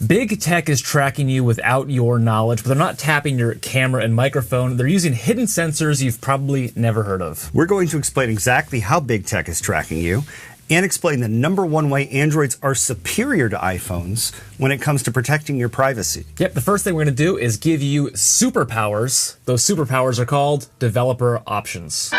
Big tech is tracking you without your knowledge, but they're not tapping your camera and microphone. They're using hidden sensors you've probably never heard of. We're going to explain exactly how big tech is tracking you and explain the #1 way Androids are superior to iPhones when it comes to protecting your privacy. Yep, the first thing we're going to do is give you superpowers. Those superpowers are called developer options.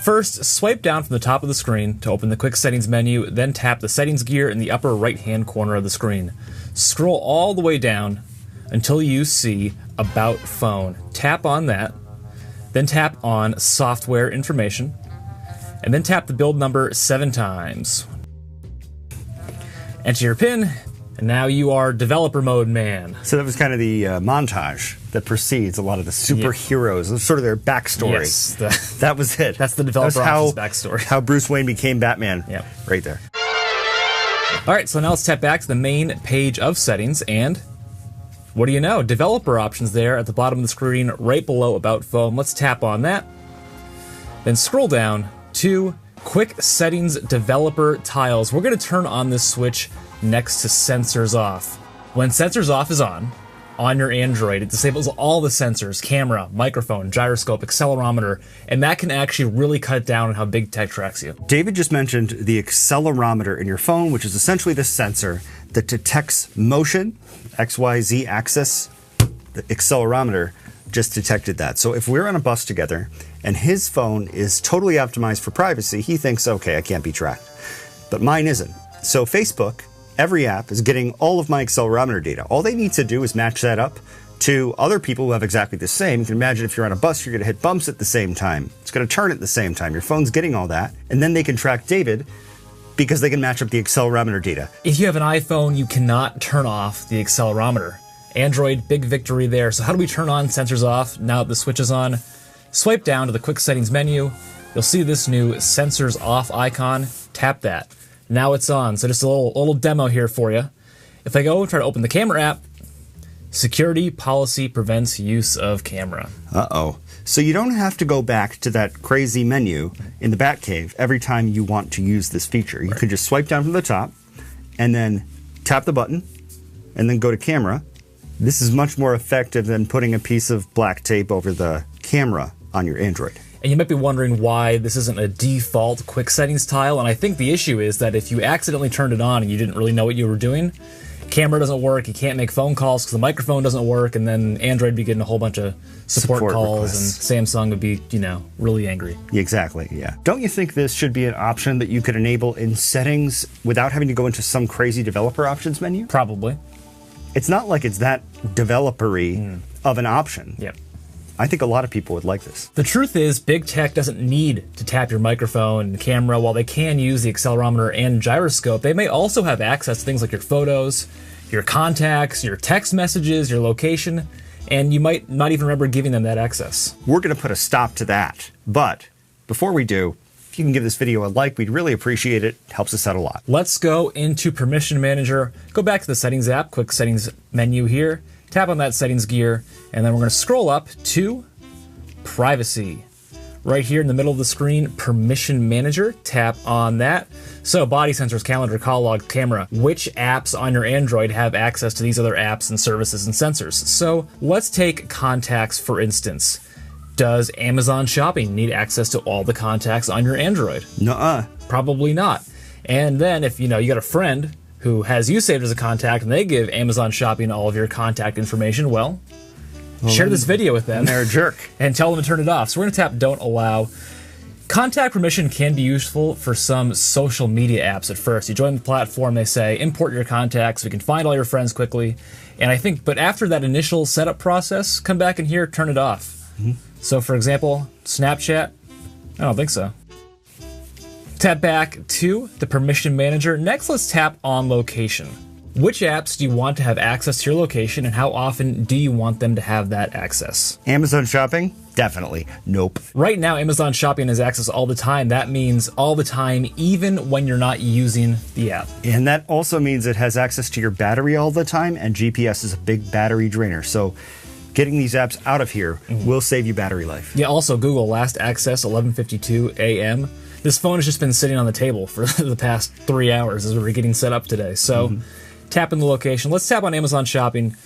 First, swipe down from the top of the screen to open the quick settings menu, then tap the settings gear in the upper right-hand corner of the screen. Scroll all the way down until you see About Phone. Tap on that, then tap on Software Information, and then tap the build number 7 times. Enter your PIN, and now you are developer mode man. So that was kind of the montage that precedes a lot of the superheroes, sort of their backstory. Yes, that was it. That's the developer options backstory. How Bruce Wayne became Batman. Yep. Right there. All right, so now let's tap back to the main page of settings, and what do you know? Developer options there at the bottom of the screen, right below About Phone. Let's tap on that. Then scroll down to Quick Settings Developer Tiles. We're going to turn on this switch next to Sensors Off. When Sensors Off is on your Android, it disables all the sensors, camera, microphone, gyroscope, accelerometer, and that can actually really cut down on how big tech tracks you. David just mentioned the accelerometer in your phone, which is essentially the sensor that detects motion, XYZ axis. The accelerometer just detected that. So if we're on a bus together and his phone is totally optimized for privacy, he thinks, okay, I can't be tracked. But mine isn't. So Facebook, every app is getting all of my accelerometer data. All they need to do is match that up to other people who have exactly the same. You can imagine if you're on a bus, you're going to hit bumps at the same time. It's going to turn at the same time. Your phone's getting all that. And then they can track David because they can match up the accelerometer data. If you have an iPhone, you cannot turn off the accelerometer. Android, big victory there. So how do we turn on Sensors Off now that the switch is on? Swipe down to the Quick Settings menu. You'll see this new Sensors Off icon. Tap that. Now it's on. So just a little demo here for you. If I go try to open the camera app, security policy prevents use of camera. Uh-oh. So you don't have to go back to that crazy menu in the Batcave every time you want to use this feature. You could just swipe down from the top and then tap the button and then go to camera. This is much more effective than putting a piece of black tape over the camera on your Android. And you might be wondering why this isn't a default quick settings tile, and I think the issue is that if you accidentally turned it on and you didn't really know what you were doing, camera doesn't work, you can't make phone calls because the microphone doesn't work, and then Android would be getting a whole bunch of support calls, requests. And Samsung would be, really angry. Exactly, yeah. Don't you think this should be an option that you could enable in settings without having to go into some crazy developer options menu? Probably. It's not like it's that developer-y of an option. Yep. I think a lot of people would like this. The truth is, big tech doesn't need to tap your microphone and camera. While they can use the accelerometer and gyroscope, they may also have access to things like your photos, your contacts, your text messages, your location, and you might not even remember giving them that access. We're going to put a stop to that. But before we do, if you can give this video a like, we'd really appreciate it. It helps us out a lot. Let's go into Permission Manager. Go back to the Settings app, Quick Settings menu here. Tap on that settings gear, and then we're going to scroll up to Privacy. Right here in the middle of the screen, Permission Manager. Tap on that. So body sensors, calendar, call log, camera. Which apps on your Android have access to these other apps and services and sensors? So let's take contacts, for instance. Does Amazon Shopping need access to all the contacts on your Android? Nuh-uh. Probably not. And then if you got a friend who has you saved as a contact and they give Amazon Shopping all of your contact information, well share this video with them. And they're a jerk. And tell them to turn it off. So we're going to tap Don't Allow. Contact permission can be useful for some social media apps at first. You join the platform, they say, import your contacts, we can find all your friends quickly. And I think, but after that initial setup process, come back in here, turn it off. So for example, Snapchat, I don't think so. Tap back to the Permission Manager. Next, let's tap on Location. Which apps do you want to have access to your location, and how often do you want them to have that access? Amazon Shopping? Definitely. Nope. Right now, Amazon Shopping has access all the time. That means all the time, even when you're not using the app. And that also means it has access to your battery all the time, and GPS is a big battery drainer. So getting these apps out of here will save you battery life. Yeah, also Google last access 11:52 a.m. This phone has just been sitting on the table for the past 3 hours as we were getting set up today. So tap in the location. Let's tap on Amazon Shopping.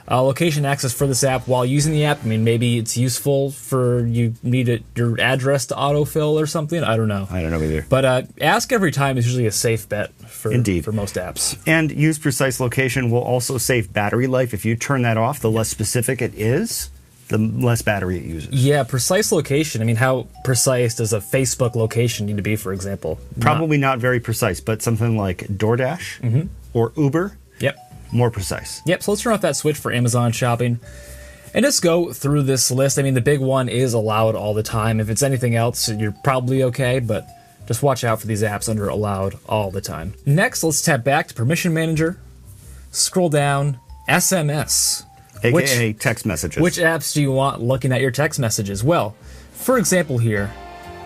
Location access for this app while using the app. I mean, maybe it's useful for you need your address to autofill or something. I don't know. I don't know either. But ask every time is usually a safe bet for most apps. And use precise location will also save battery life. If you turn that off, the less specific it is, the less battery it uses. Yeah, precise location. I mean, how precise does a Facebook location need to be, for example? Probably not very precise, but something like DoorDash or Uber. Yep. More precise. Yep, so let's turn off that switch for Amazon Shopping and just go through this list. I mean, the big one is allowed all the time. If it's anything else, you're probably okay, but just watch out for these apps under allowed all the time. Next, let's tap back to Permission Manager, scroll down, SMS. AKA text messages. Which apps do you want looking at your text messages? Well, for example here,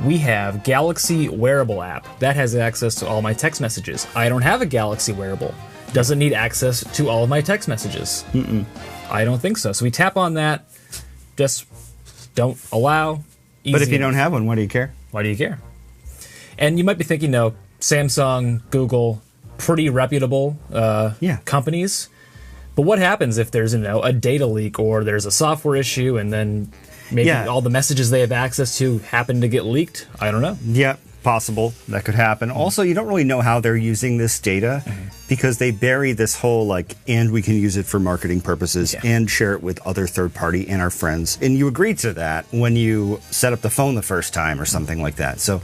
we have Galaxy Wearable app. That has access to all my text messages. I don't have a Galaxy Wearable. Doesn't need access to all of my text messages. I don't think so. So we tap on that, just don't allow. Easy. But if you don't have one, why do you care? Why do you care? And you might be thinking, no, Samsung, Google, pretty reputable companies. But what happens if there's a data leak or there's a software issue and then maybe all the messages they have access to happen to get leaked? I don't know. Yeah, possible. That could happen. Also, you don't really know how they're using this data because they bury this whole and we can use it for marketing purposes and share it with other third party and our friends. And you agreed to that when you set up the phone the first time or something like that. So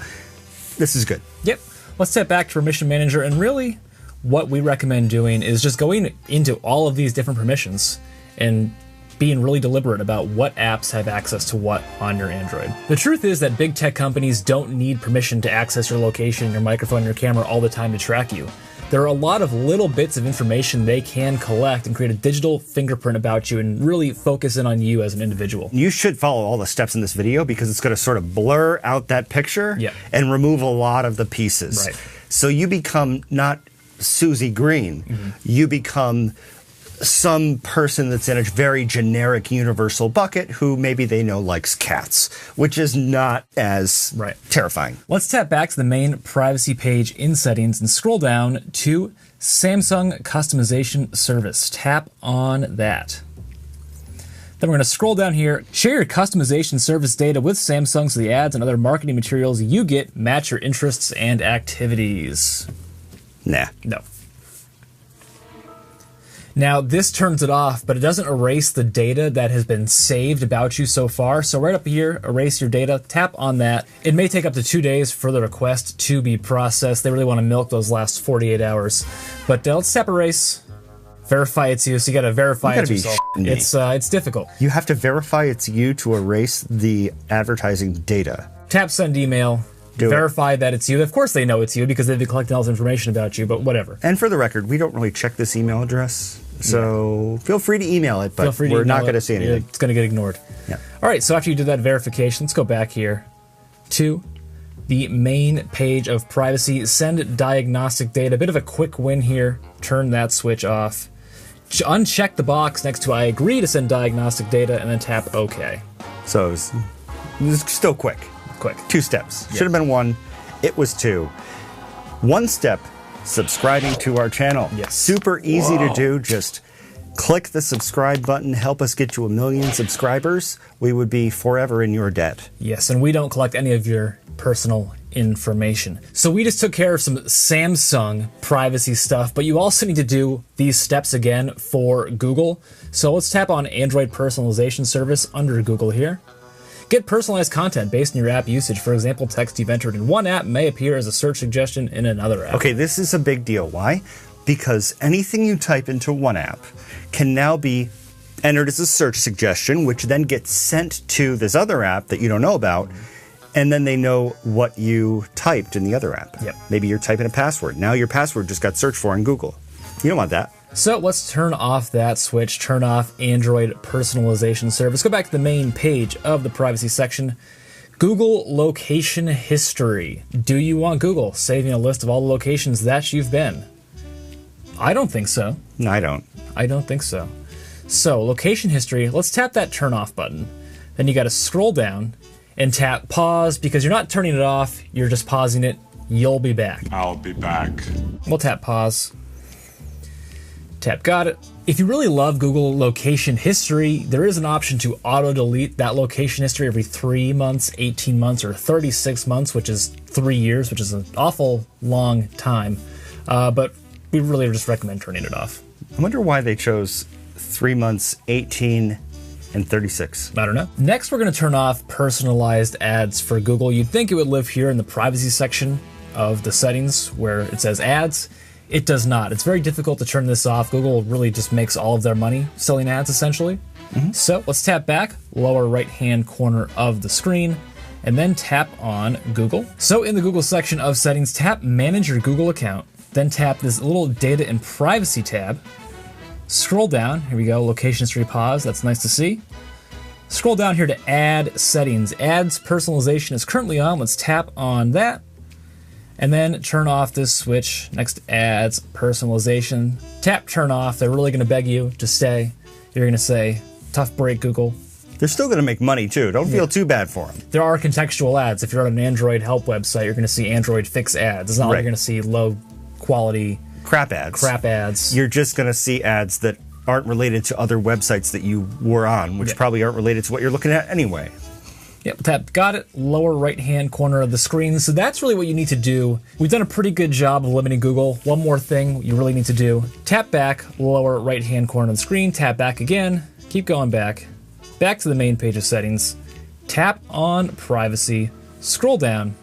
this is good. Yep. Let's step back to Permission Manager, and really what we recommend doing is just going into all of these different permissions and being really deliberate about what apps have access to what on your Android. The truth is that big tech companies don't need permission to access your location, your microphone, your camera all the time to track you. There are a lot of little bits of information they can collect and create a digital fingerprint about you and really focus in on you as an individual. You should follow all the steps in this video because it's going to sort of blur out that picture and remove a lot of the pieces. Right. So you become not Susie Green. You become some person that's in a very generic universal bucket who maybe they know likes cats, which is not as terrifying. Let's tap back to the main privacy page in settings and scroll down to Samsung Customization Service. Tap on that. Then we're going to scroll down here. Share your customization service data with Samsung so the ads and other marketing materials you get match your interests and activities. Nah. No. Now, this turns it off, but it doesn't erase the data that has been saved about you so far. So right up here, erase your data, tap on that. It may take up to 2 days for the request to be processed. They really want to milk those last 48 hours. But let's tap erase, verify it's you. So you got to verify it's yourself. It's difficult. You have to verify it's you to erase the advertising data. Tap send email. Verify that it's you. Of course they know it's you because they've been collecting all this information about you, but whatever. And for the record, we don't really check this email address, so feel free to email it, but we're not going to see anything. It's going to get ignored. Yeah. All right, so after you did that verification, let's go back here to the main page of privacy. Send diagnostic data. A bit of a quick win here. Turn that switch off. Uncheck the box next to I agree to send diagnostic data, and then tap OK. So it's still quick. Quick. 2 steps. Should have been 1. It was 2. 1 step, subscribing to our channel. Yes. Super easy to do. Just click the subscribe button. Help us get to 1 million subscribers. We would be forever in your debt. Yes, and we don't collect any of your personal information. So we just took care of some Samsung privacy stuff, but you also need to do these steps again for Google. So let's tap on Android Personalization Service under Google here. Get personalized content based on your app usage. For example, text you've entered in one app may appear as a search suggestion in another app. Okay, this is a big deal. Why? Because anything you type into one app can now be entered as a search suggestion, which then gets sent to this other app that you don't know about, and then they know what you typed in the other app. Yep. Maybe you're typing a password. Now your password just got searched for in Google. You don't want that. So let's turn off that switch, turn off Android Personalization Service. Go back to the main page of the privacy section. Google Location History. Do you want Google saving a list of all the locations that you've been? I don't think so. No, I don't. I don't think so. So, Location History, let's tap that turn off button. Then you got to scroll down and tap pause because you're not turning it off, you're just pausing it. You'll be back. I'll be back. We'll tap pause. Tap got it. If you really love Google location history, there is an option to auto-delete that location history every 3 months, 18 months, or 36 months, which is 3 years, which is an awful long time. But we really just recommend turning it off. I wonder why they chose 3 months, 18, and 36. I don't know. Next, we're going to turn off personalized ads for Google. You'd think it would live here in the privacy section of the settings where it says ads. It does not. It's very difficult to turn this off. Google really just makes all of their money selling ads, essentially. So let's tap back, lower right-hand corner of the screen, and then tap on Google. So in the Google section of settings, tap Manage Your Google Account. Then tap this little Data and Privacy tab. Scroll down. Here we go. Location history pause. That's nice to see. Scroll down here to Add Settings. Ads personalization is currently on. Let's tap on that. And then turn off this switch next to Ads Personalization. Tap Turn Off. They're really going to beg you to stay. You're going to say, tough break, Google. They're still going to make money, too. Don't feel too bad for them. There are contextual ads. If you're on an Android help website, you're going to see Android fix ads. It's not like you're going to see low quality crap ads. You're just going to see ads that aren't related to other websites that you were on, which probably aren't related to what you're looking at anyway. Yep, tap got it, lower right-hand corner of the screen. So that's really what you need to do. We've done a pretty good job of limiting Google. One more thing you really need to do. Tap back, lower right-hand corner of the screen, tap back again, keep going back to the main page of settings, tap on privacy, scroll down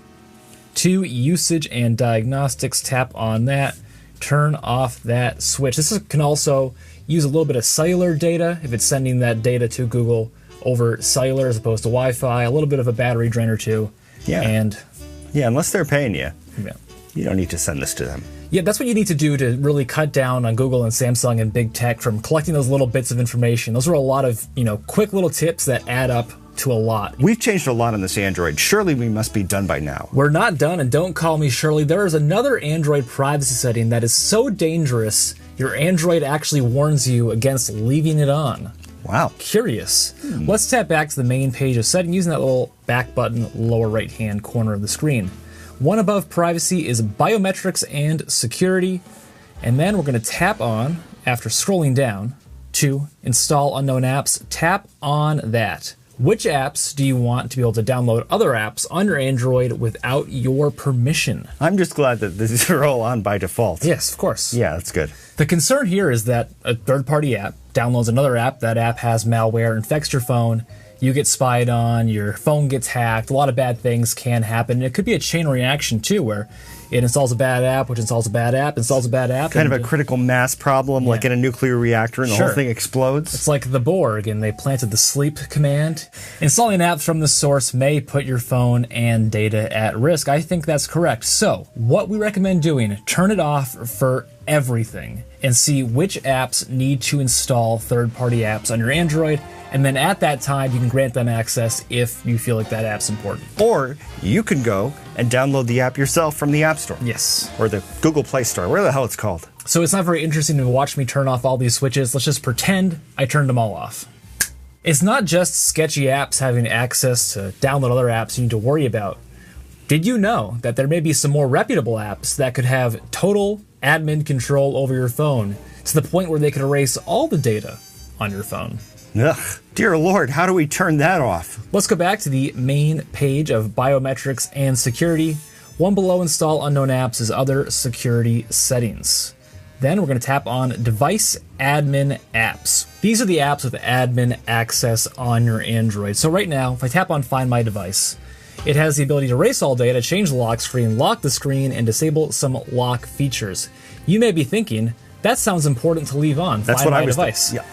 to usage and diagnostics, tap on that, turn off that switch. This can also use a little bit of cellular data if it's sending that data to Google over cellular as opposed to Wi-Fi, a little bit of a battery drain or two. Yeah. And unless they're paying you. Yeah. You don't need to send this to them. Yeah, that's what you need to do to really cut down on Google and Samsung and big tech from collecting those little bits of information. Those are a lot of, quick little tips that add up to a lot. We've changed a lot on this Android. Surely we must be done by now. We're not done, and don't call me Shirley. There is another Android privacy setting that is so dangerous, your Android actually warns you against leaving it on. Wow. Curious. Let's tap back to the main page of settings using that little back button, lower right-hand corner of the screen. One above privacy is biometrics and security. And then we're going to tap on, after scrolling down, to install unknown apps. Tap on that. Which apps do you want to be able to download other apps on your Android without your permission? I'm just glad that these are all on by default. Yes, of course. Yeah, that's good. The concern here is that a third-party app downloads another app, that app has malware, infects your phone, you get spied on, your phone gets hacked, a lot of bad things can happen. It could be a chain reaction too, where it installs a bad app, which installs a bad app, installs a bad app. Kind of a critical mass problem, like in a nuclear reactor, and the whole thing explodes. It's like the Borg, and they planted the sleep command. Installing apps from the source may put your phone and data at risk. I think that's correct. So, what we recommend doing, turn it off for everything and see which apps need to install third-party apps on your Android, and then at that time you can grant them access if you feel like that app's important. Or you can go and download the app yourself from the App Store. Yes. Or the Google Play Store, where the hell it's called. So it's not very interesting to watch me turn off all these switches. Let's just pretend I turned them all off. It's not just sketchy apps having access to download other apps you need to worry about. Did you know that there may be some more reputable apps that could have total admin control over your phone to the point where they could erase all the data on your phone? Ugh, dear Lord, how do we turn that off? Let's go back to the main page of biometrics and security. One below install unknown apps is other security settings. Then we're going to tap on device admin apps. These are the apps with admin access on your Android. So right now, if I tap on find my device, it has the ability to erase all data, change the lock screen, lock the screen, and disable some lock features. You may be thinking, that sounds important to leave on. That's find what my I was device. Yeah.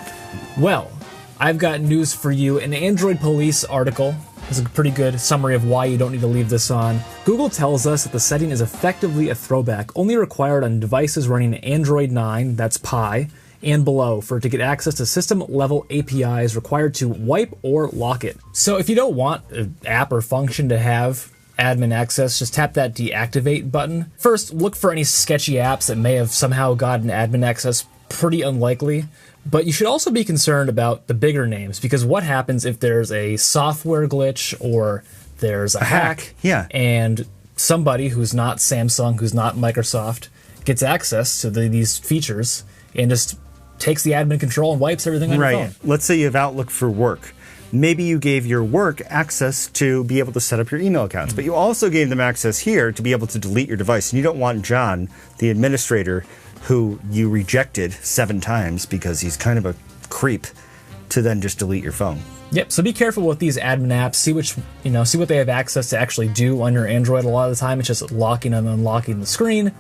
Well, I've got news for you. An Android Police article has a pretty good summary of why you don't need to leave this on. Google tells us that the setting is effectively a throwback, only required on devices running Android 9, that's Pie, and below for it to get access to system-level APIs required to wipe or lock it. So if you don't want an app or function to have admin access, just tap that deactivate button. First, look for any sketchy apps that may have somehow gotten admin access. Pretty unlikely. But you should also be concerned about the bigger names, because what happens if there's a software glitch or there's a hack, and somebody who's not Samsung, who's not Microsoft, gets access to these features and just takes the admin control and wipes everything on your phone. Let's say you have Outlook for work. Maybe you gave your work access to be able to set up your email accounts, but you also gave them access here to be able to delete your device. And you don't want John, the administrator, who you rejected 7 times because he's kind of a creep, to then just delete your phone. Yep. So be careful with these admin apps. See what they have access to actually do on your Android. A lot of the time, it's just locking and unlocking the screen,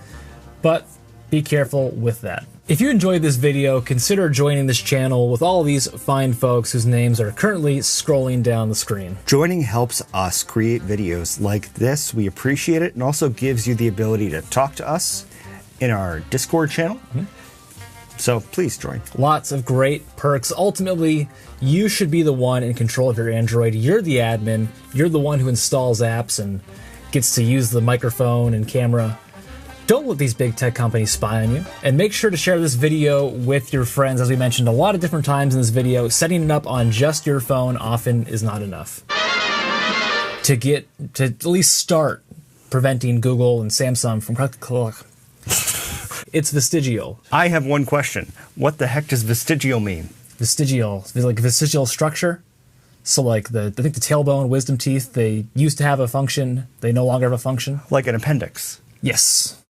but be careful with that. If you enjoyed this video, consider joining this channel with all these fine folks whose names are currently scrolling down the screen. Joining helps us create videos like this. We appreciate it, and also gives you the ability to talk to us in our Discord channel. So please join. Lots of great perks. Ultimately, you should be the one in control of your Android. You're the admin. You're the one who installs apps and gets to use the microphone and camera. Don't let these big tech companies spy on you. And make sure to share this video with your friends. As we mentioned a lot of different times in this video, setting it up on just your phone often is not enough to at least start preventing Google and Samsung from... It's vestigial. I have one question. What the heck does vestigial mean? Vestigial, like vestigial structure. So like I think the tailbone, wisdom teeth, they used to have a function. They no longer have a function. Like an appendix. Yes.